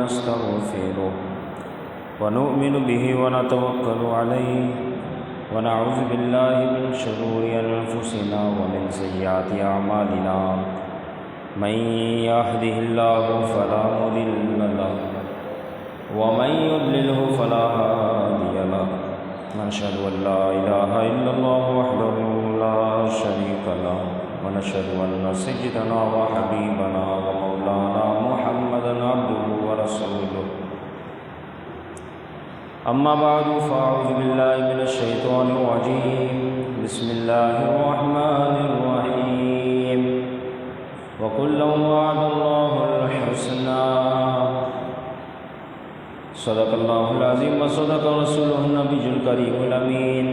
ونستغفره ونؤمن به ونتوكل عليه ونعوذ بالله من شرور أنفسنا ومن سيئات أعمالنا من يهده الله فلا مضل له ومن يضلله فلا هادي له ونشهد أن لا إله إلا الله وحده لا شريك له ونشهد أن سيدنا وحبيبنا ومولانا محمدا عبده ورسوله أما بعد فأعوذ بالله من الشيطان الرجيم بسم الله الرحمن الرحيم وكلا وعد الله الحسنى صدق الله العظيم وصدق رسوله النبي الكريم الأمين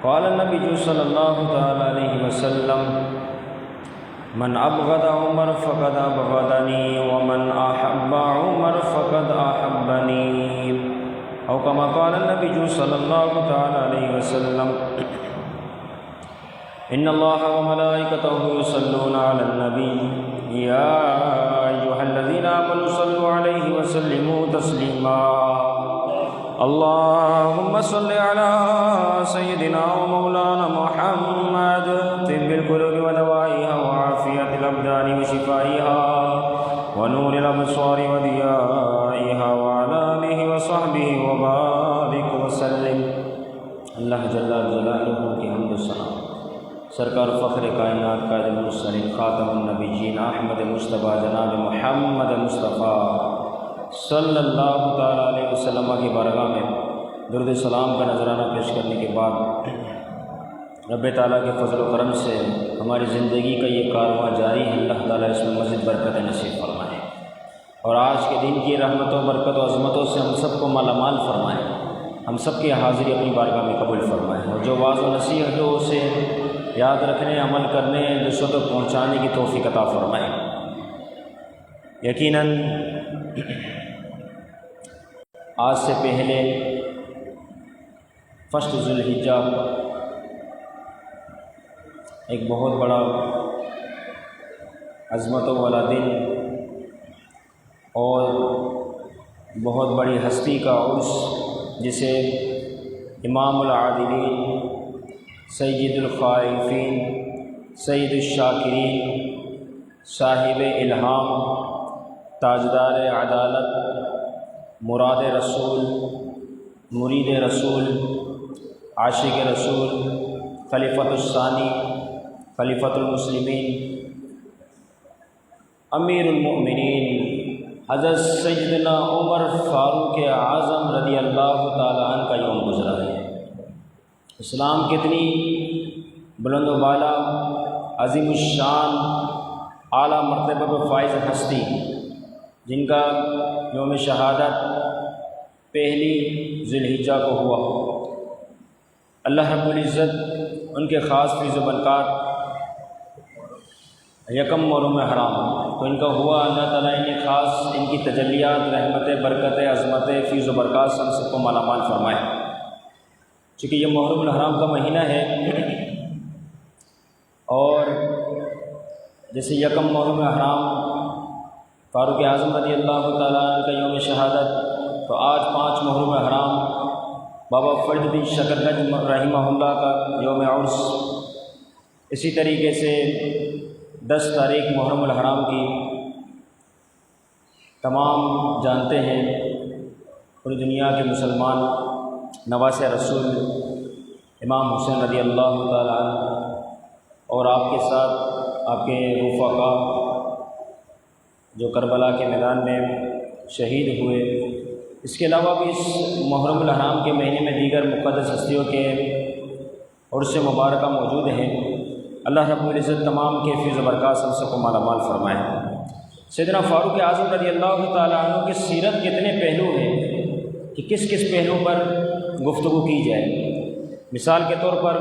قال النبي صلى الله تعالى عليه وسلم من أبغض عمر فقد أبغضني ومن أحب عمر فقد أحبني أو كما قال النبي صلى الله تعالى عليه وسلم إن الله وملائكته يصلون على النبي يا أيها الذين آمنوا صلوا عليه وسلموا تسليما اللهم صل على سيدنا ومولانا محمد طب القلوب ودوائها وعافية الأبدان وشفائها ونور الأبصار وضيائها وعلى آله وصحبه وبارك وسلم اللہ جل جلالہ کی حمد و ثنا سرکار فخر کائنات قائد المرسلین خاتم النبیین احمد مصطفیٰ جناب محمد مصطفیٰ صلی اللہ تعالیٰ علیہ وسلم کی بارگاہ میں درود سلام کا نذرانہ پیش کرنے کے بعد رب تعالیٰ کے فضل و کرم سے ہماری زندگی کا یہ کارواں جاری ہے۔ اللہ تعالیٰ اس میں مزید برکت نصیب فرمائے اور آج کے دن کی رحمتوں برکت و عظمتوں سے ہم سب کو مالا مال فرمائے، ہم سب کی حاضری اپنی بارگاہ میں قبول فرمائے اور جو واعظ و نصیحت ہو اسے یاد رکھنے، عمل کرنے، دوسروں تک پہنچانے کی توفیق عطا فرمائے۔ یقیناً آج سے پہلے فرسٹ ذی الحجہ ایک بہت بڑا عظمتوں والا دن اور بہت بڑی ہستی کا عرس جسے امام العادلین، سید الخائفین، سید الشاکرین، صاحب الہام، تاجدار عدالت، مراد رسول، مرید رسول، عاشق رسول، خلیفۃ الثانی، خلیفۃ المسلمین، امیر المؤمنین حضرت سیدنا عمر فاروق اعظم رضی اللہ تعالیٰ عنہ کا یوم گزرا ہے۔ اسلام کتنی بلند و بالا، عظیم الشان، اعلیٰ مرتبہ و فائز ہستی جن کا یوم شہادت پہلی ذی الحجہ کو ہوا، اللہ رب العزت ان کے خاص فیض و برکات یکم محرم حرام تو ان کا ہوا، اللہ تعالیٰ انہیں خاص ان کی تجلیات، رحمتیں، برکتیں، عظمتیں، فیض و برکات سے ہم سب کو مالا مال فرمائے۔ چونکہ یہ محرم الحرام کا مہینہ ہے اور جیسے یکم محرم حرام فاروق اعظم رضی اللہ تعالیٰ عنہ کا یوم شہادت، تو آج 5 محرم حرام بابا فرید الدین شکرگنج رحمہ اللہ کا یوم عرس، اسی طریقے سے 10 تاریخ محرم الحرام کی تمام جانتے ہیں پوری دنیا کے مسلمان نواز رسول امام حسین رضی اللہ تعالیٰ عنہ اور آپ کے ساتھ آپ کے رفقا جو کربلا کے میدان میں شہید ہوئے۔ اس کے علاوہ بھی اس محرم الحرام کے مہینے میں دیگر مقدس ہستیوں کے عرس مبارکہ موجود ہیں۔ اللہ رب العزت تمام کے فیض و برکات سے سب کو مالا مال فرمائے۔ سیدنا فاروق اعظم رضی اللہ تعالیٰ عنہ کی سیرت کے اتنے پہلو ہیں کہ کس کس پہلو پر گفتگو کی جائے۔ مثال کے طور پر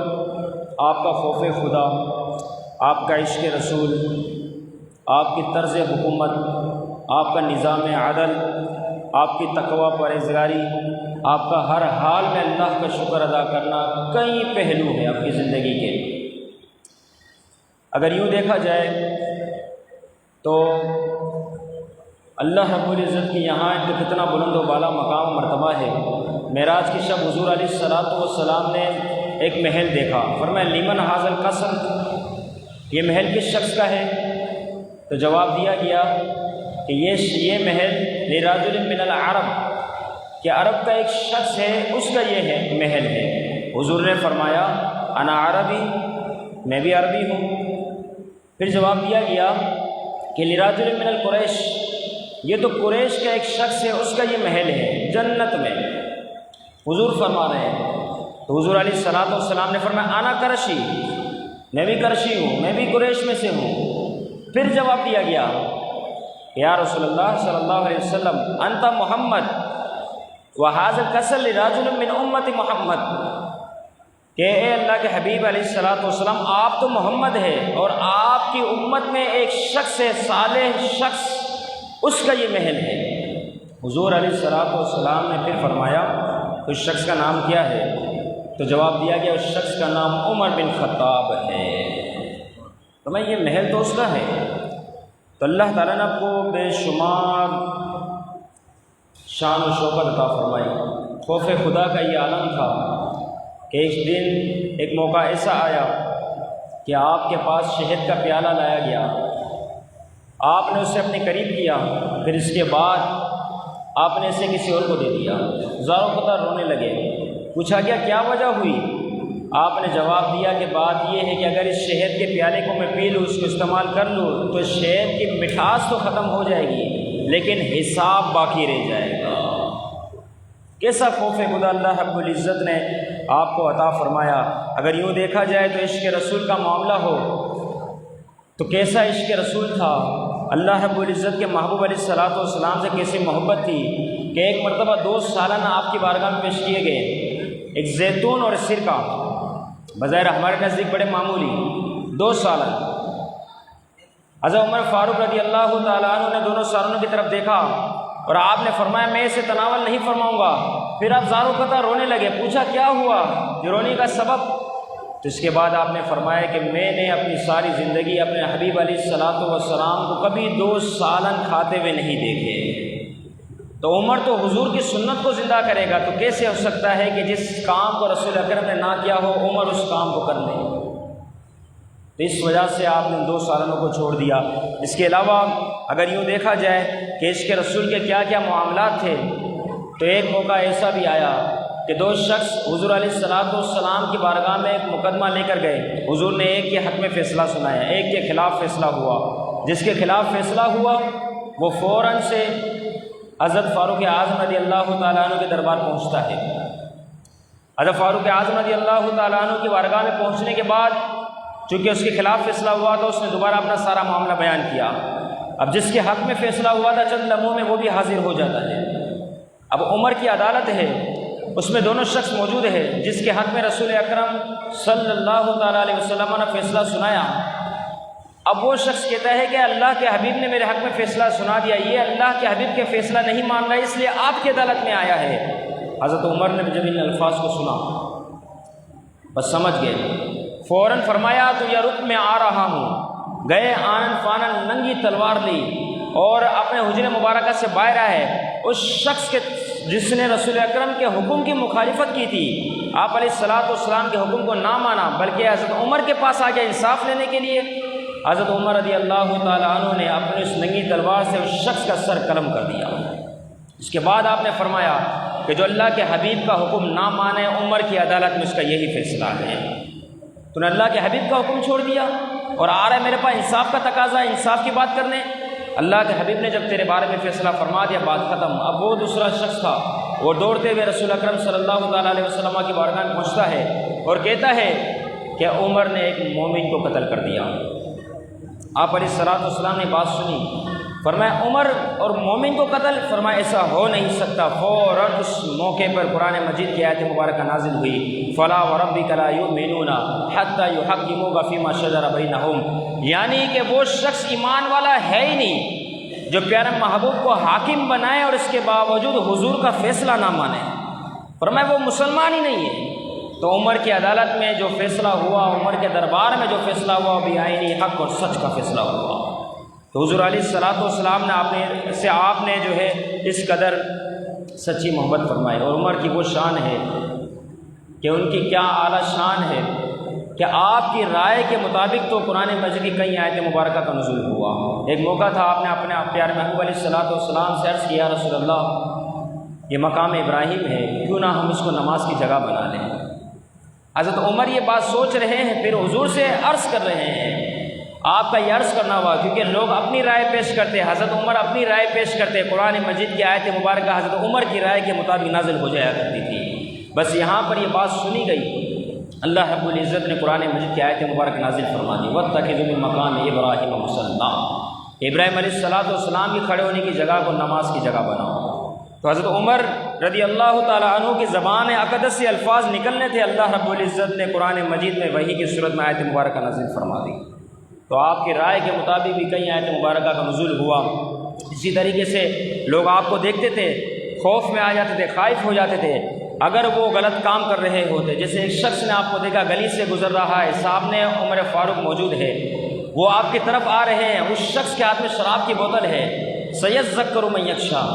آپ کا خوف خدا، آپ کا عشق رسول، آپ کی طرز حکومت، آپ کا نظام عدل، آپ کی تقوی پرہیزگاری، آپ کا ہر حال میں اللہ کا شکر ادا کرنا، کئی پہلو ہیں آپ کی زندگی کے۔ اگر یوں دیکھا جائے تو اللہ رب العزت کی یہاں تو کتنا بلند و بالا مقام و مرتبہ ہے۔ معراج کی شب حضور علیہ الصلوۃ والسلام نے ایک محل دیکھا، فرمایا لیمن ھذا القصر، یہ محل کس شخص کا ہے؟ تو جواب دیا گیا کہ یہ محل لرجل من العرب، کہ عرب کا ایک شخص ہے اس کا یہ ہے محل ہے۔ حضور نے فرمایا انا عربی، میں بھی عربی ہوں۔ پھر جواب دیا گیا کہ لرجل من القریش، یہ تو قریش کا ایک شخص ہے اس کا یہ محل ہے جنت میں۔ حضور فرما رہے ہیں، تو حضور علیہ الصلوۃ والسلام نے فرمایا انا کرشی، میں بھی کرشی ہوں، میں بھی قریش میں سے ہوں۔ پھر جواب دیا گیا یا رسول اللہ صلی اللہ علیہ وسلم انت محمد وہذا القصر لرجل من امت محمد، کہ اے اللہ کے حبیب علیہ الصلوۃ والسلام آپ تو محمد ہے اور آپ کی امت میں ایک شخص ہے، صالح شخص، اس کا یہ محل ہے۔ حضور علیہ الصلوۃ والسلام نے پھر فرمایا اس شخص کا نام کیا ہے؟ تو جواب دیا گیا اس شخص کا نام عمر بن خطاب ہے۔ تو میں یہ محل تو اس کا ہے۔ تو اللہ تعالیٰ نے آپ کو بے شمار شان و شوکت عطا فرمائی۔ خوف خدا کا یہ عالم تھا کہ ایک دن ایک موقع ایسا آیا کہ آپ کے پاس شہد کا پیالہ لایا گیا، آپ نے اسے اپنے قریب کیا، پھر اس کے بعد آپ نے اسے کسی اور کو دے دیا، زاروں قطار رونے لگے۔ پوچھا گیا کیا وجہ ہوئی؟ آپ نے جواب دیا کہ بات یہ ہے کہ اگر اس شہد کے پیالے کو میں پی لوں، اس کو استعمال کر لوں تو شہد کی مٹھاس تو ختم ہو جائے گی لیکن حساب باقی رہ جائے گا۔ کیسا خوف خدا اللہ رب العزت نے آپ کو عطا فرمایا۔ اگر یوں دیکھا جائے تو عشق رسول کا معاملہ ہو تو کیسا عشق رسول تھا، اللہ رب العزت کے محبوب علیہ الصلوۃ والسلام سے کیسی محبت تھی کہ ایک مرتبہ 2 سالن آپ کی بارگاہ میں پیش کیے گئے، ایک زیتون اور سرکہ، بظاہر ہمارے نزدیک بڑے معمولی 2 سالن۔ حضرت عمر فاروق رضی اللہ تعالیٰ عنہ نے دونوں سالنوں کی طرف دیکھا اور آپ نے فرمایا میں اسے تناول نہیں فرماؤں گا۔ پھر آپ زاروں قطار رونے لگے، پوچھا کیا ہوا، یہ رونے کا سبب؟ تو اس کے بعد آپ نے فرمایا کہ میں نے اپنی ساری زندگی اپنے حبیب علیہ الصلوۃ والسلام کو کبھی 2 سالن کھاتے ہوئے نہیں دیکھے۔ تو عمر تو حضور کی سنت کو زندہ کرے گا، تو کیسے ہو سکتا ہے کہ جس کام کو رسول اکرم نے نہ کیا ہو عمر اس کام کو کر لے؟ تو اس وجہ سے آپ نے 2 سالنوں کو چھوڑ دیا۔ اس کے علاوہ اگر یوں دیکھا جائے کہ عشق رسول کے کیا کیا معاملات تھے، تو ایک موقع ایسا بھی آیا کہ 2 شخص حضور علیہ الصلوۃ والسلام کی بارگاہ میں ایک مقدمہ لے کر گئے۔ حضور نے ایک کے حق میں فیصلہ سنایا، ایک کے خلاف فیصلہ ہوا۔ جس کے خلاف فیصلہ ہوا وہ فوراً سے حضرت فاروق اعظم رضی اللہ تعالیٰ عنہ کے دربار پہنچتا ہے۔ حضرت فاروق اعظم رضی اللہ تعالیٰ عنہ کی بارگاہ میں پہنچنے کے بعد چونکہ اس کے خلاف فیصلہ ہوا تو اس نے دوبارہ اپنا سارا معاملہ بیان کیا۔ اب جس کے حق میں فیصلہ ہوا تھا چند لمحوں میں وہ بھی حاضر ہو جاتا ہے۔ اب عمر کی عدالت ہے، اس میں دونوں شخص موجود ہے، جس کے حق میں رسول اکرم صلی اللہ تعالیٰ علیہ وسلم نے فیصلہ سنایا۔ اب وہ شخص کہتا ہے کہ اللہ کے حبیب نے میرے حق میں فیصلہ سنا دیا، یہ اللہ کے حبیب کے فیصلہ نہیں مان رہا اس لیے آپ کی عدالت میں آیا ہے۔ حضرت عمر نے جب ان الفاظ کو سنا بس سمجھ گئے، فوراً فرمایا تو یا رخ میں آ رہا ہوں، گئے آنن فانن ننگی تلوار لی اور اپنے حجرے مبارکہ سے باہر آئے۔ اس شخص کے جس نے رسول اکرم کے حکم کی مخالفت کی تھی، آپ علیہ الصلوۃ والسلام کے حکم کو نہ مانا، بلکہ حضرت عمر کے پاس آ گیا انصاف لینے کے لیے۔ حضرت عمر رضی اللہ تعالیٰ عنہ نے اپنے اس ننگی تلوار سے اس شخص کا سر قلم کر دیا۔ اس کے بعد آپ نے فرمایا کہ جو اللہ کے حبیب کا حکم نہ مانے عمر کی عدالت میں اس کا یہی فیصلہ ہے۔ تو نے اللہ کے حبیب کا حکم چھوڑ دیا اور آ رہا ہے میرے پاس انصاف کا تقاضا ہے، انصاف کی بات کرنے۔ اللہ کے حبیب نے جب تیرے بارے میں فیصلہ فرما دیا بات ختم۔ اب وہ دوسرا شخص تھا، وہ دوڑتے ہوئے رسول اکرم صلی اللہ تعالیٰ علیہ وسلم کی بارگاہ میں پہنچتا ہے اور کہتا ہے کہ عمر نے ایک مومن کو قتل کر دیا۔ آپ علیہ الصلوۃ والسلام نے بات سنی، فرمایا عمر اور مومن کو قتل؟ فرمایا ایسا ہو نہیں سکتا۔ فوراً اس موقع پر قرآن مجید کی آیت مبارکہ نازل ہوئی، فلا وربک لا یؤمنون حتی یحکموک فیما شجر بینہم، یعنی کہ وہ شخص ایمان والا ہے ہی نہیں جو پیارے محبوب کو حاکم بنائے اور اس کے باوجود حضور کا فیصلہ نہ مانے۔ فرمایا وہ مسلمان ہی نہیں ہے۔ تو عمر کی عدالت میں جو فیصلہ ہوا، عمر کے دربار میں جو فیصلہ ہوا وہ بھی آئینی حق اور سچ کا فیصلہ ہوا۔ تو حضور علیہ الصلوۃ والسلام نے آپ نے جو ہے اس قدر سچی محبت فرمائی، اور عمر کی وہ شان ہے کہ ان کی کیا اعلیٰ شان ہے کہ آپ کی رائے کے مطابق تو قرآن مجید کی کئی آیت مبارکہ کا نزول ہوا۔ ایک موقع تھا آپ نے اپنے پیارے محبوب علیہ الصلوۃ والسلام سے عرض کیا، رسول اللہ یہ مقام ابراہیم ہے، کیوں نہ ہم اس کو نماز کی جگہ بنا لیں۔ حضرت عمر یہ بات سوچ رہے ہیں، پھر حضور سے عرض کر رہے ہیں۔ آپ کا یہ عرض کرنا ہوا کیونکہ لوگ اپنی رائے پیش کرتے، حضرت عمر اپنی رائے پیش کرتے، قرآن مجید کی آیت مبارکہ حضرت عمر کی رائے کے مطابق نازل ہو جایا کرتی تھی۔ بس یہاں پر یہ بات سنی گئی، اللہ رب العزت نے قرآن مجید کی آیت مبارک نازل فرما دی، وَاتَّخِذُوا مِن مَّقَامِ إِبْرَاهِيمَ مُصَلًّى، ابراہیم علیہ الصلوۃ والسلام کے کھڑے ہونے کی جگہ کو نماز کی جگہ بناؤ۔ تو حضرت عمر رضی اللہ تعالیٰ عنہ کی زبان اقدس سے الفاظ نکلنے تھے، اللہ رب العزت نے قرآن مجید میں وحی کی صورت میں آیت مبارکہ نازل فرما دی۔ تو آپ کی رائے کے مطابق بھی کئی آیت مبارکہ کا نزول ہوا۔ اسی طریقے سے لوگ آپ کو دیکھتے تھے، خوف میں آ جاتے تھے، خائف ہو جاتے تھے اگر وہ غلط کام کر رہے ہوتے۔ جیسے ایک شخص نے آپ کو دیکھا گلی سے گزر رہا ہے، سامنے عمر فاروق موجود ہے، وہ آپ کی طرف آ رہے ہیں، اس شخص کے ہاتھ میں شراب کی بوتل ہے، سَيَذَّكَّرُ مَن يَخْشَىٰ۔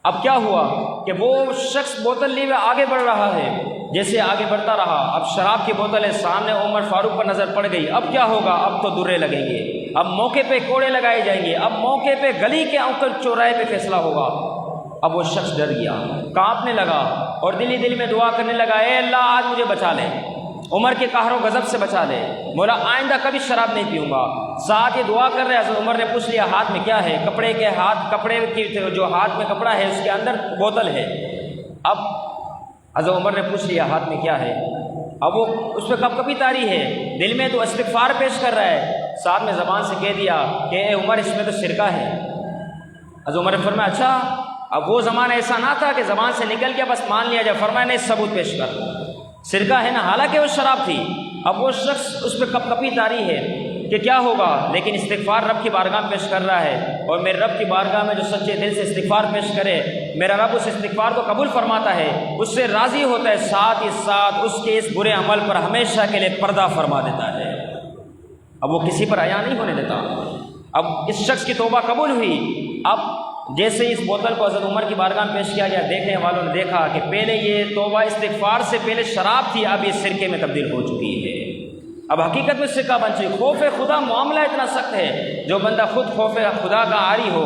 اب کیا ہوا کہ وہ شخص بوتل لیے ہوئے آگے بڑھ رہا ہے، جیسے آگے بڑھتا رہا، اب شراب کی بوتل ہے، سامنے عمر فاروق پر نظر پڑ گئی۔ اب کیا ہوگا؟ اب تو درے لگیں گے، اب موقع پہ کوڑے لگائے جائیں گے، اب موقع پہ گلی کے اوپر چوراہے پہ فیصلہ ہوگا۔ اب وہ شخص ڈر گیا، کانپنے لگا اور دل ہی دل میں دعا کرنے لگا، اے اللہ آج مجھے بچا لے، عمر کے قہر و غضب سے بچا لے، مولا آئندہ کبھی شراب نہیں پیوں گا۔ ساتھ یہ دعا کر رہے حضرت عمر نے پوچھ لیا ہاتھ میں کیا ہے؟ کپڑے کی جو ہاتھ میں کپڑا ہے اس کے اندر بوتل ہے۔ اب حضرت عمر نے پوچھ لیا ہاتھ میں کیا ہے؟ اب وہ اس پہ کب کبھی تاری ہے، دل میں تو استغفار پیش کر رہا ہے، ساتھ میں زبان سے کہہ دیا کہ اے عمر اس میں تو سرکہ ہے۔ حضرت عمر نے فرمایا اچھا، اب وہ زمانہ ایسا نہ تھا کہ زبان سے نکل کے بس مان لیا جائے، فرمایا نہیں ثبوت پیش کر، سرکہ ہے نا، حالانکہ وہ شراب تھی۔ اب وہ شخص اس پہ کب کبھی تاری ہے کہ کیا ہوگا، لیکن استغفار رب کی بارگاہ میں پیش کر رہا ہے، اور میرے رب کی بارگاہ میں جو سچے دل سے استغفار پیش کرے میرا رب اس استغفار کو قبول فرماتا ہے، اس سے راضی ہوتا ہے، ساتھ ہی ساتھ اس کے اس برے عمل پر ہمیشہ کے لیے پردہ فرما دیتا ہے۔ اب وہ کسی پر عیاں نہیں ہونے دیتا۔ اب اس شخص کی توبہ قبول ہوئی۔ اب جیسے اس بوتل کو حضرت عمر کی بارگاہ میں پیش کیا گیا، دیکھنے والوں نے دیکھا کہ پہلے یہ توبہ استغفار سے پہلے شراب تھی، اب یہ سرکے میں تبدیل ہو چکی ہے، اب حقیقت میں سرکہ بن چکی۔ خوف خدا معاملہ اتنا سخت ہے، جو بندہ خود خوف خدا کا عاری ہو،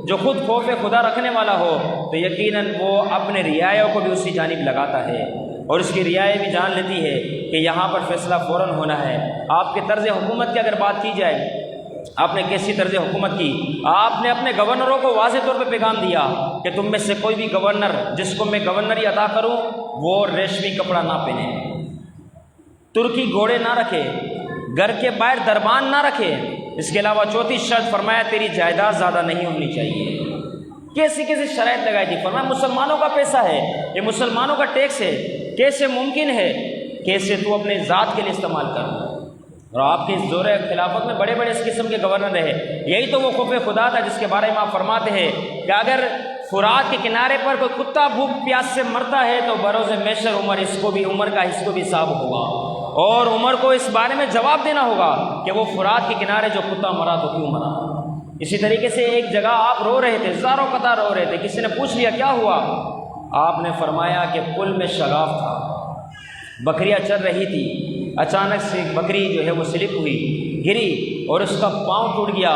جو خود خوف خدا رکھنے والا ہو، تو یقیناً وہ اپنے رعایوں کو بھی اسی جانب لگاتا ہے، اور اس کی رعایت بھی جان لیتی ہے کہ یہاں پر فیصلہ فوراً ہونا ہے۔ آپ کے طرز حکومت کی اگر بات کی جائے، آپ نے کیسی طرز حکومت کی؟ آپ نے اپنے گورنروں کو واضح طور پہ پیغام دیا کہ تم میں سے کوئی بھی گورنر جس کو میں گورنری عطا کروں وہ ریشمی کپڑا نہ پہنے، ترکی گھوڑے نہ رکھے، گھر کے باہر دربان نہ رکھے، اس کے علاوہ چوتھی شرط فرمایا تیری جائیداد زیادہ نہیں ہونی چاہیے۔ کیسی کیسی شرائط لگائی تھی؟ فرمایا مسلمانوں کا پیسہ ہے، یہ مسلمانوں کا ٹیکس ہے، کیسے ممکن ہے، کیسے تو اپنے ذات کے لیے استعمال کر۔ اور آپ کے اس دور خلافت میں بڑے بڑے اس قسم کے گورنر رہے، یہی تو وہ خوف خدا تھا جس کے بارے میں آپ فرماتے ہیں کہ اگر فرات کے کنارے پر کوئی کتا بھوک پیاس سے مرتا ہے تو بروز محشر عمر عمر کا اس کو بھی حساب ہوگا، اور عمر کو اس بارے میں جواب دینا ہوگا کہ وہ فرات کے کنارے جو کتا مرا تو کیوں مرا۔ اسی طریقے سے ایک جگہ آپ رو رہے تھے، زاروں قطار رو رہے تھے، کسی نے پوچھ لیا کیا ہوا؟ آپ نے فرمایا کہ پل میں شگاف تھا، بکریاں چل رہی تھی، اچانک سے بکری جو ہے وہ سلپ ہوئی، گری اور اس کا پاؤں ٹوٹ گیا۔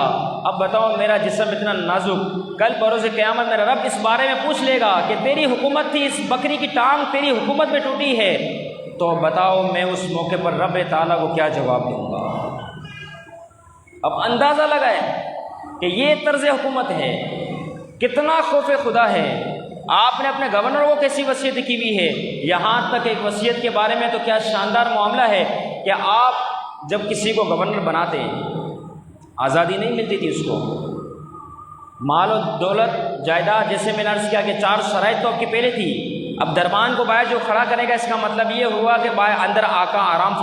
اب بتاؤ میرا جسم اتنا نازک، کل بروز قیامت میرا رب اس بارے میں پوچھ لے گا کہ تیری حکومت تھی، اس بکری کی ٹانگ تیری حکومت میں ٹوٹی ہے، تو بتاؤ میں اس موقع پر رب تعالیٰ کو کیا جواب دوں گا؟ اب اندازہ لگائے کہ یہ طرز حکومت ہے، کتنا خوف خدا ہے۔ آپ نے اپنے گورنر کو کیسی وصیت کی ہوئی ہے، یہاں تک ایک وصیت کے بارے میں تو کیا شاندار معاملہ ہے کہ آپ جب کسی کو گورنر بناتے آزادی نہیں ملتی تھی اس کو، مال و دولت جائیداد، جیسے میں نے عرض کیا کہ 4 شرائط تو آپ کی پہلے تھی۔ اب دربان کو باہر جو کھڑا کرے گا اس کا مطلب یہ ہوا کہ باہر اندر آقا آرام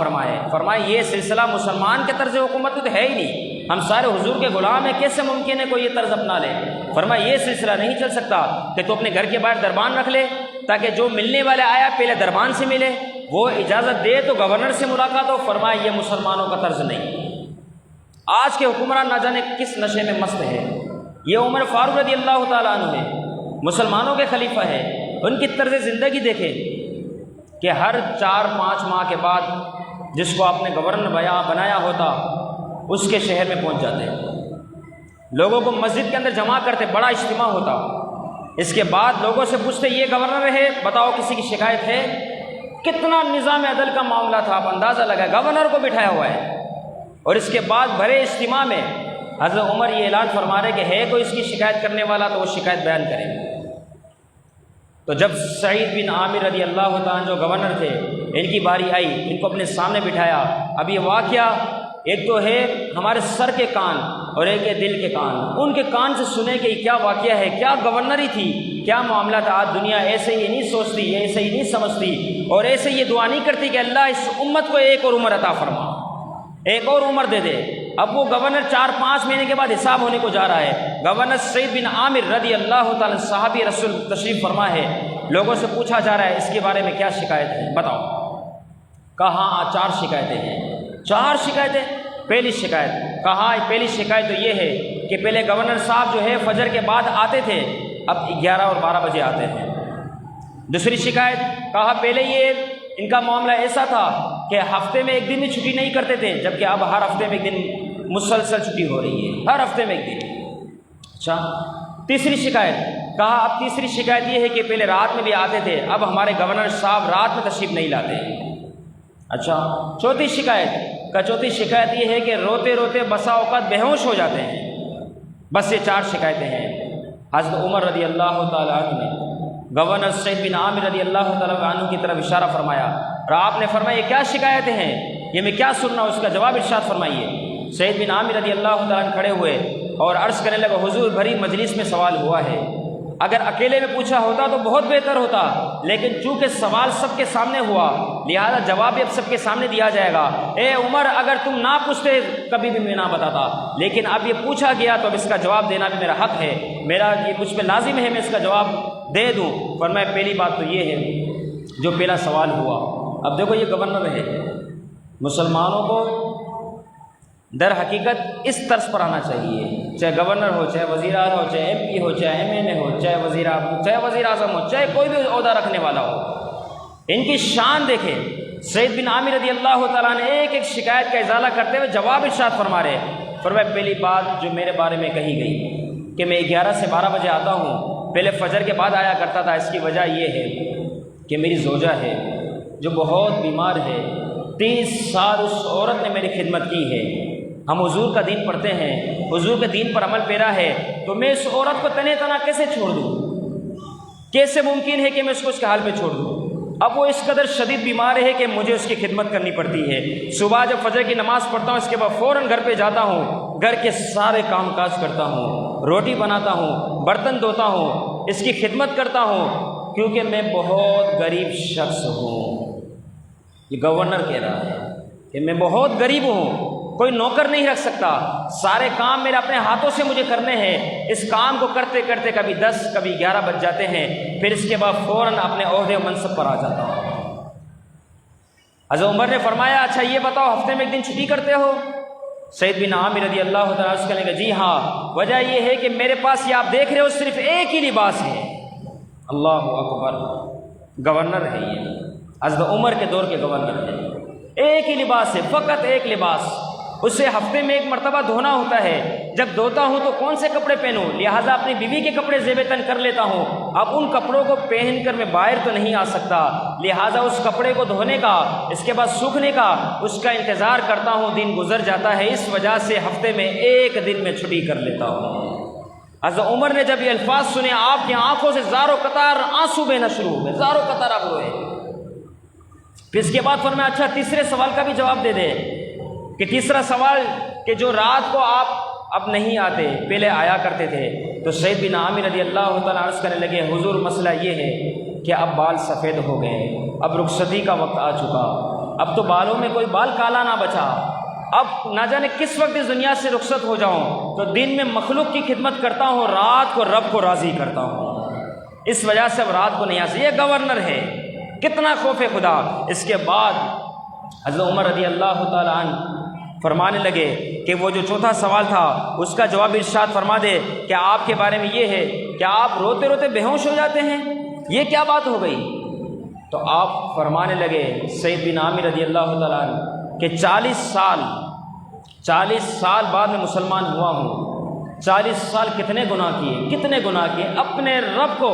فرمائے یہ سلسلہ مسلمان کے طرز حکومت تو ہے ہی نہیں، ہم سارے حضور کے غلام ہیں، کیسے ممکن ہے کوئی یہ طرز اپنا لے؟ فرمایا یہ سلسلہ نہیں چل سکتا کہ تو اپنے گھر کے باہر دربان رکھ لے تاکہ جو ملنے والا آیا پہلے دربان سے ملے، وہ اجازت دے تو گورنر سے ملاقات ہو۔ فرمایا یہ مسلمانوں کا طرز نہیں۔ آج کے حکمران نہ جانے کس نشے میں مست ہے۔ یہ عمر فاروق رضی اللہ تعالیٰ عنہ ہے، مسلمانوں کے خلیفہ ہے۔ ان کی طرز زندگی دیکھیں کہ ہر 4-5 ماہ کے بعد جس کو آپ نے گورنر بنایا ہوتا اس کے شہر میں پہنچ جاتے، لوگوں کو مسجد کے اندر جمع کرتے، بڑا اجتماع ہوتا۔ اس کے بعد لوگوں سے پوچھتے یہ گورنر ہے، بتاؤ کسی کی شکایت ہے؟ کتنا نظام عدل کا معاملہ تھا، آپ اندازہ لگائیں، گورنر کو بٹھایا ہوا ہے۔ اور اس کے بعد بھرے اجتماع میں حضرت عمر یہ اعلان فرما رہے کہ ہے کوئی اس کی شکایت کرنے والا تو وہ شکایت بیان کرے۔ تو جب سعید بن عامر رضی اللہ تعالیٰ جو گورنر تھے، ان کی باری آئی، ان کو اپنے سامنے بٹھایا۔ اب یہ واقعہ ایک تو ہے ہمارے سر کے کان اور ایک ہے دل کے کان، ان کے کان سے سنیں کہ یہ کیا واقعہ ہے، کیا گورنری تھی، کیا معاملہ تھا۔ آج دنیا ایسے ہی نہیں سوچتی، ایسے ہی نہیں سمجھتی، اور ایسے یہ دعا نہیں کرتی کہ اللہ اس امت کو ایک اور عمر عطا فرما، ایک اور عمر دے دے۔ اب وہ گورنر 4-5 مہینے کے بعد حساب ہونے کو جا رہا ہے۔ گورنر سعید بن عامر رضی اللہ تعالیٰ صحابی رسول تشریف فرما ہے، لوگوں سے پوچھا جا رہا ہے اس کے بارے میں کیا شکایت ہے، بتاؤ۔ کہا 4 شکایتیں ہیں۔ 4 شکایتیں؟ پہلی شکایت کہا، پہلی شکایت تو یہ ہے کہ پہلے گورنر صاحب جو ہے فجر کے بعد آتے تھے، اب 11 اور 12 بجے آتے ہیں۔ دوسری شکایت کہا پہلے یہ ان کا معاملہ ایسا تھا کہ ہفتے میں ایک دن بھی چھٹی نہیں کرتے تھے، جبکہ اب ہر ہفتے میں ایک دن مسلسل چھٹی ہو رہی ہے، ہر ہفتے میں ایک دن۔ اچھا، تیسری شکایت کہا، اب تیسری شکایت یہ ہے کہ پہلے رات میں بھی آتے تھے، اب ہمارے گورنر صاحب رات میں تشریف نہیں لاتے۔ اچھا، چوتھی شکایت یہ ہے کہ روتے روتے بسا اوقات بے ہوش ہو جاتے ہیں۔ بس یہ 4 شکایتیں ہیں۔ حضرت عمر رضی اللہ تعالیٰ عنہ نے گورنر سعید بن عامر رضی اللہ تعالیٰ عنہ کی طرف اشارہ فرمایا اور آپ نے فرمایا یہ کیا شکایتیں ہیں، یہ میں کیا سن رہا ہوں، اس کا جواب ارشاد فرمائیے۔ سعید بن عامر رضی اللہ تعالیٰ عنہ کھڑے ہوئے اور عرض کرنے لگے، حضور بھری مجلس میں سوال ہوا ہے، اگر اکیلے میں پوچھا ہوتا تو بہت بہتر ہوتا، لیکن چونکہ سوال سب کے سامنے ہوا لہذا جواب بھی اب سب کے سامنے دیا جائے گا۔ اے عمر، اگر تم نہ پوچھتے کبھی بھی میں نہ بتاتا، لیکن اب یہ پوچھا گیا تو اب اس کا جواب دینا بھی میرا حق ہے، میرا یہ مجھ پہ لازم ہے میں اس کا جواب دے دوں۔ فرمایا پہلی بات تو یہ ہے جو پہلا سوال ہوا۔ اب دیکھو یہ گورنر ہے، مسلمانوں کو در حقیقت اس طرز پر آنا چاہیے، چاہے گورنر ہو، چاہے وزیر اعظم ہو، چاہے ایم پی ہو، چاہے ایم این اے ہو، چاہے وزیر اعظم ہو، چاہے کوئی بھی عہدہ رکھنے والا ہو، ان کی شان دیکھیں۔ سعید بن عامر رضی اللہ تعالیٰ نے ایک ایک شکایت کا ازالہ کرتے ہوئے جواب ارشاد فرما رہے۔ فرمایا پہلی بات جو میرے بارے میں کہی گئی کہ میں 11 سے 12 بجے آتا ہوں، پہلے فجر کے بعد آیا کرتا تھا، اس کی وجہ یہ ہے کہ میری زوجہ ہے جو بہت بیمار ہے، 30 سال اس عورت نے میری خدمت کی ہے، ہم حضور کا دین پڑھتے ہیں، حضور کے دین پر عمل پیرا ہے، تو میں اس عورت کو تنے تنا کیسے چھوڑ دوں، کیسے ممکن ہے کہ میں اس کو اس کے حال پہ چھوڑ دوں۔ اب وہ اس قدر شدید بیمار ہے کہ مجھے اس کی خدمت کرنی پڑتی ہے۔ صبح جب فجر کی نماز پڑھتا ہوں اس کے بعد فوراً گھر پہ جاتا ہوں، گھر کے سارے کام کاج کرتا ہوں، روٹی بناتا ہوں، برتن دھوتا ہوں، اس کی خدمت کرتا ہوں، کیونکہ میں بہت غریب شخص ہوں۔ یہ گورنر کہہ رہا ہے کہ میں بہت غریب ہوں، کوئی نوکر نہیں رکھ سکتا، سارے کام میرے اپنے ہاتھوں سے مجھے کرنے ہیں۔ اس کام کو کرتے کرتے کبھی 10 کبھی 11 بج جاتے ہیں، پھر اس کے بعد فوراً اپنے عہدے و منصب پر آ جاتا ہوں۔ حضرت عمر نے فرمایا اچھا یہ بتاؤ ہفتے میں ایک دن چھٹی کرتے ہو؟ سعید بن عامر رضی اللہ تعالیٰ عنہ کہنے لگے جی ہاں، وجہ یہ ہے کہ میرے پاس یہ آپ دیکھ رہے ہو صرف ایک ہی لباس ہے۔ اللہ اکبر، گورنر ہے یہ، حضرت عمر کے دور کے گورنر ہے، ایک ہی لباس ہے، فقط ایک لباس، اسے ہفتے میں ایک مرتبہ دھونا ہوتا ہے، جب دھوتا ہوں تو کون سے کپڑے پہنوں، لہٰذا اپنی بیوی کے کپڑے زیب تن کر لیتا ہوں، اب ان کپڑوں کو پہن کر میں باہر تو نہیں آ سکتا، لہٰذا اس کپڑے کو دھونے کا، اس کے بعد سوکھنے کا، اس کا انتظار کرتا ہوں، دن گزر جاتا ہے، اس وجہ سے ہفتے میں ایک دن میں چھٹی کر لیتا ہوں۔ حضرت عمر نے جب یہ الفاظ سنے آپ کی آنکھوں سے زاروں قطار آنسو بہنا شروع ہو گئے، زاروں قطار آپ روئے۔ پھر اس کے بعد فرمایا اچھا تیسرے سوال کا بھی جواب دے دے، کہ تیسرا سوال کہ جو رات کو آپ اب نہیں آتے، پہلے آیا کرتے تھے۔ تو سعید بن عامر رضی اللہ تعالیٰ عرض کرنے لگے حضور مسئلہ یہ ہے کہ اب بال سفید ہو گئے، اب رخصتی کا وقت آ چکا، اب تو بالوں میں کوئی بال کالا نہ بچا، اب نہ جانے کس وقت اس دنیا سے رخصت ہو جاؤں، تو دن میں مخلوق کی خدمت کرتا ہوں، رات کو رب کو راضی کرتا ہوں، اس وجہ سے اب رات کو نہیں آ سکتا۔ یہ گورنر ہے، کتنا خوف خدا۔ اس کے بعد حضرت عمر رضی اللہ تعالیٰ عنہ فرمانے لگے کہ وہ جو چوتھا سوال تھا اس کا جواب ارشاد فرما دے کہ آپ کے بارے میں یہ ہے کہ آپ روتے روتے بے ہوش ہو جاتے ہیں، یہ کیا بات ہو گئی؟ تو آپ فرمانے لگے سعید بن عامر رضی اللہ تعالیٰ عنہ کہ 40 سال بعد میں مسلمان ہوا ہوں، 40 سال کتنے گناہ کیے، اپنے رب کو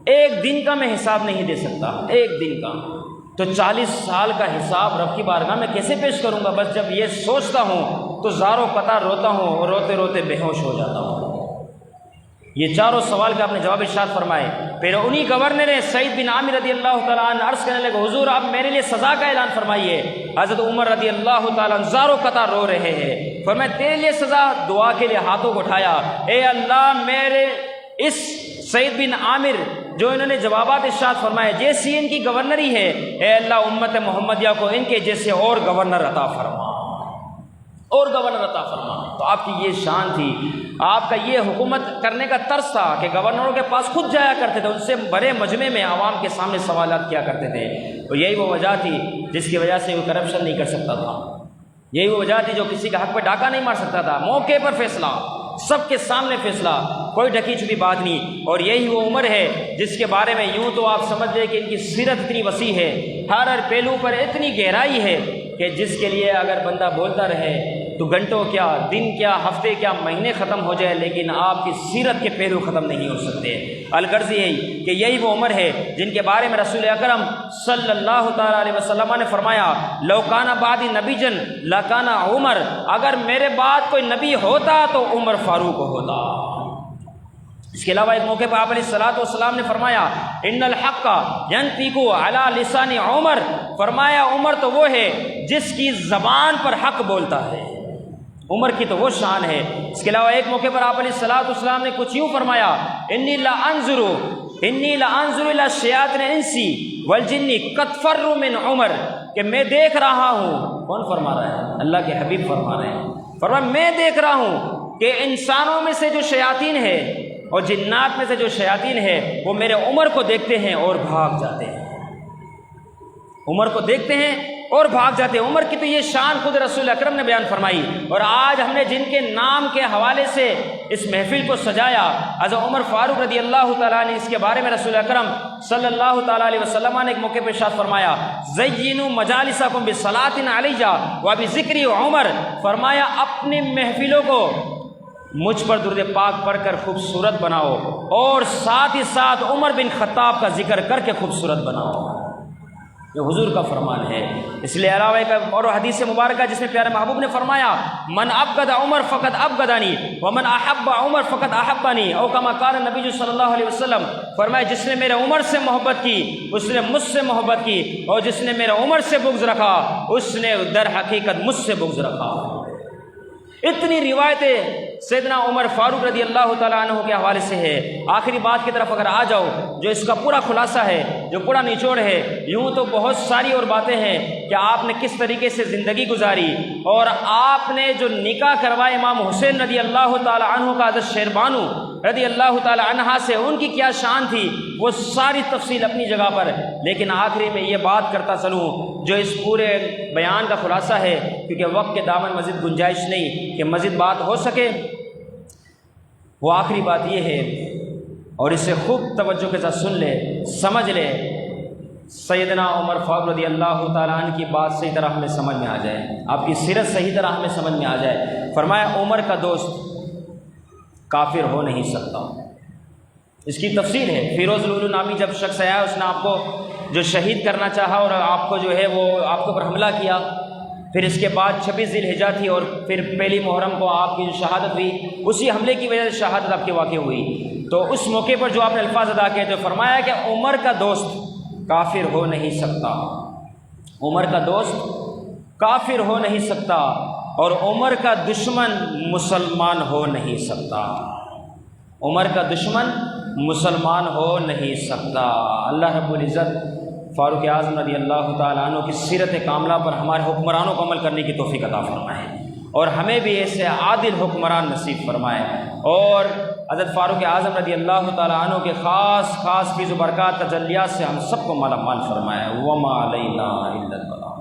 ایک دن کا میں حساب نہیں دے سکتا، ایک دن کا، تو 40 سال کا حساب رب کی بارگاہ میں کیسے پیش کروں گا؟ بس جب یہ سوچتا ہوں تو زاروں قطار روتا ہوں اور روتے روتے بے ہوش ہو جاتا ہوں۔ یہ چاروں سوال کا آپ نے جواب ارشاد فرمائے۔ پھر انہی گورنر نے سعید بن عامر رضی اللہ تعالیٰ عنہ عرض کرنے لگے حضور آپ میرے لیے سزا کا اعلان فرمائیے۔ حضرت عمر رضی اللہ تعالیٰ عنہ زاروں قطار رو رہے ہیں، فرمایا تیرے لیے سزا، دعا کے لیے ہاتھوں کو اٹھایا، اے اللہ میرے اس سعید بن عامر جو انہوں نے جوابات ارشاد فرمائے جیسی ان کی گورنری ہے، اے اللہ امت محمدیہ کو ان کے جیسے اور گورنر عطا فرما، اور گورنر عطا فرما۔ تو آپ کی یہ شان تھی، آپ کا یہ حکومت کرنے کا طرز تھا کہ گورنروں کے پاس خود جایا کرتے تھے، ان سے بڑے مجمع میں عوام کے سامنے سوالات کیا کرتے تھے، تو یہی وہ وجہ تھی جس کی وجہ سے وہ کرپشن نہیں کر سکتا تھا، یہی وہ وجہ تھی جو کسی کے حق پہ ڈاکہ نہیں مار سکتا تھا، موقع پر فیصلہ، سب کے سامنے فیصلہ، کوئی ڈھکی چھپی بات نہیں۔ اور یہی وہ عمر ہے جس کے بارے میں یوں تو آپ سمجھ لیں کہ ان کی سیرت اتنی وسیع ہے، ہر پہلو پر اتنی گہرائی ہے کہ جس کے لیے اگر بندہ بولتا رہے تو گھنٹوں کیا، دن کیا، ہفتے کیا، مہینے ختم ہو جائے، لیکن آپ کی سیرت کے پہلو ختم نہیں ہو سکتے۔ الغرض یہی کہ یہی وہ عمر ہے جن کے بارے میں رسول اکرم صلی اللہ تعالیٰ علیہ وسلم نے فرمایا لو کان بعدی نبی جن لکان عمر، اگر میرے بعد کوئی نبی ہوتا تو عمر فاروق ہوتا۔ اس کے علاوہ ایک موقع پر آپ علیہ الصلوۃ والسلام نے فرمایا ان الحق ینطق علی لسان عمر، فرمایا عمر تو وہ ہے جس کی زبان پر حق بولتا ہے، عمر کی تو وہ شان ہے۔ اس کے علاوہ ایک موقع پر آپ علیہ الصلوۃ والسلام نے کچھ یوں فرمایا انی لانظر الی الشیاطین الانس والجن قد فروا من عمر، کہ میں دیکھ رہا ہوں، کون فرما رہا ہے؟ اللہ کے حبیب فرما رہے ہیں، فرمایا میں دیکھ رہا ہوں کہ انسانوں میں سے جو شیاطین ہے اور جنات میں سے جو شیاطین ہے وہ میرے عمر کو دیکھتے ہیں اور بھاگ جاتے ہیں، عمر کو دیکھتے ہیں اور بھاگ جاتے ہیں۔ عمر کی تو یہ شان خود رسول اکرم نے بیان فرمائی، اور آج ہم نے جن کے نام کے حوالے سے اس محفل کو سجایا، حضرت عمر فاروق رضی اللہ تعالیٰ نے اس کے بارے میں رسول اکرم صلی اللہ تعالیٰ علیہ وسلم نے ایک موقع پہ ارشاد فرمایا زینوا مجالسکم بصلاۃ علی وبذکر عمر، فرمایا اپنی محفلوں کو مجھ پر درود پاک پڑھ کر خوبصورت بناؤ اور ساتھ ہی ساتھ عمر بن خطاب کا ذکر کر کے خوبصورت بناؤ، یہ حضور کا فرمان ہے۔ اس لیے علاوہ ایک اور حدیث مبارکہ جس میں پیارے محبوب نے فرمایا من ابغض عمر فقط ابغضنی ومن احب عمر فقط احبنی، او کما قال نبی صلی اللہ علیہ وسلم، فرمایا جس نے میرے عمر سے محبت کی اس نے مجھ سے محبت کی، اور جس نے میرے عمر سے بغض رکھا اس نے در حقیقت مجھ سے بغض رکھا۔ اتنی روایتیں سیدنا عمر فاروق رضی اللہ تعالیٰ عنہ کے حوالے سے ہے۔ آخری بات کی طرف اگر آ جاؤ، جو اس کا پورا خلاصہ ہے، جو پورا نچوڑ ہے، یوں تو بہت ساری اور باتیں ہیں کہ آپ نے کس طریقے سے زندگی گزاری، اور آپ نے جو نکاح کروائے امام حسین رضی اللہ تعالیٰ عنہ کا حضرت شیربانو رضی اللہ تعالیٰ عنہ سے، ان کی کیا شان تھی، وہ ساری تفصیل اپنی جگہ پر، لیکن آخری میں یہ بات کرتا چلوں جو اس پورے بیان کا خلاصہ ہے، کیونکہ وقت کے دامن مزید گنجائش نہیں کہ مزید بات ہو سکے، وہ آخری بات یہ ہے، اور اسے خوب توجہ کے ساتھ سن لے، سمجھ لے، سیدنا عمر فاروق رضی اللہ تعالیٰ عنہ کی بات صحیح طرح ہمیں سمجھ میں آ جائے، آپ کی سیرت صحیح طرح ہمیں سمجھ میں آ جائے۔ فرمایا عمر کا دوست کافر ہو نہیں سکتا، اس کی تفصیل ہے۔ فیروز لولو نامی جب شخص آیا، اس نے آپ کو جو شہید کرنا چاہا اور آپ کو جو ہے وہ آپ کے اوپر حملہ کیا، پھر اس کے بعد 26 ذی الحجہ تھی اور پھر پہلی محرم کو آپ کی جو شہادت ہوئی، اسی حملے کی وجہ سے شہادت آپ کی واقع ہوئی۔ تو اس موقع پر جو آپ نے الفاظ ادا کیے تو فرمایا کہ عمر کا دوست کافر ہو نہیں سکتا، عمر کا دوست کافر ہو نہیں سکتا، اور عمر کا دشمن مسلمان ہو نہیں سکتا، عمر کا دشمن مسلمان ہو نہیں سکتا۔ اللہ رب العزت فاروق اعظم رضی اللہ تعالیٰ عنہ کی سیرت کاملہ پر ہمارے حکمرانوں کو عمل کرنے کی توفیق عطا فرمائے، اور ہمیں بھی ایسے عادل حکمران نصیب فرمائے، اور حضرت فاروق اعظم رضی اللہ تعالیٰ عنہ کے خاص فیض و برکات تجلیات سے ہم سب کو مالا مال فرمائے۔ وما علینا الا البلاغ۔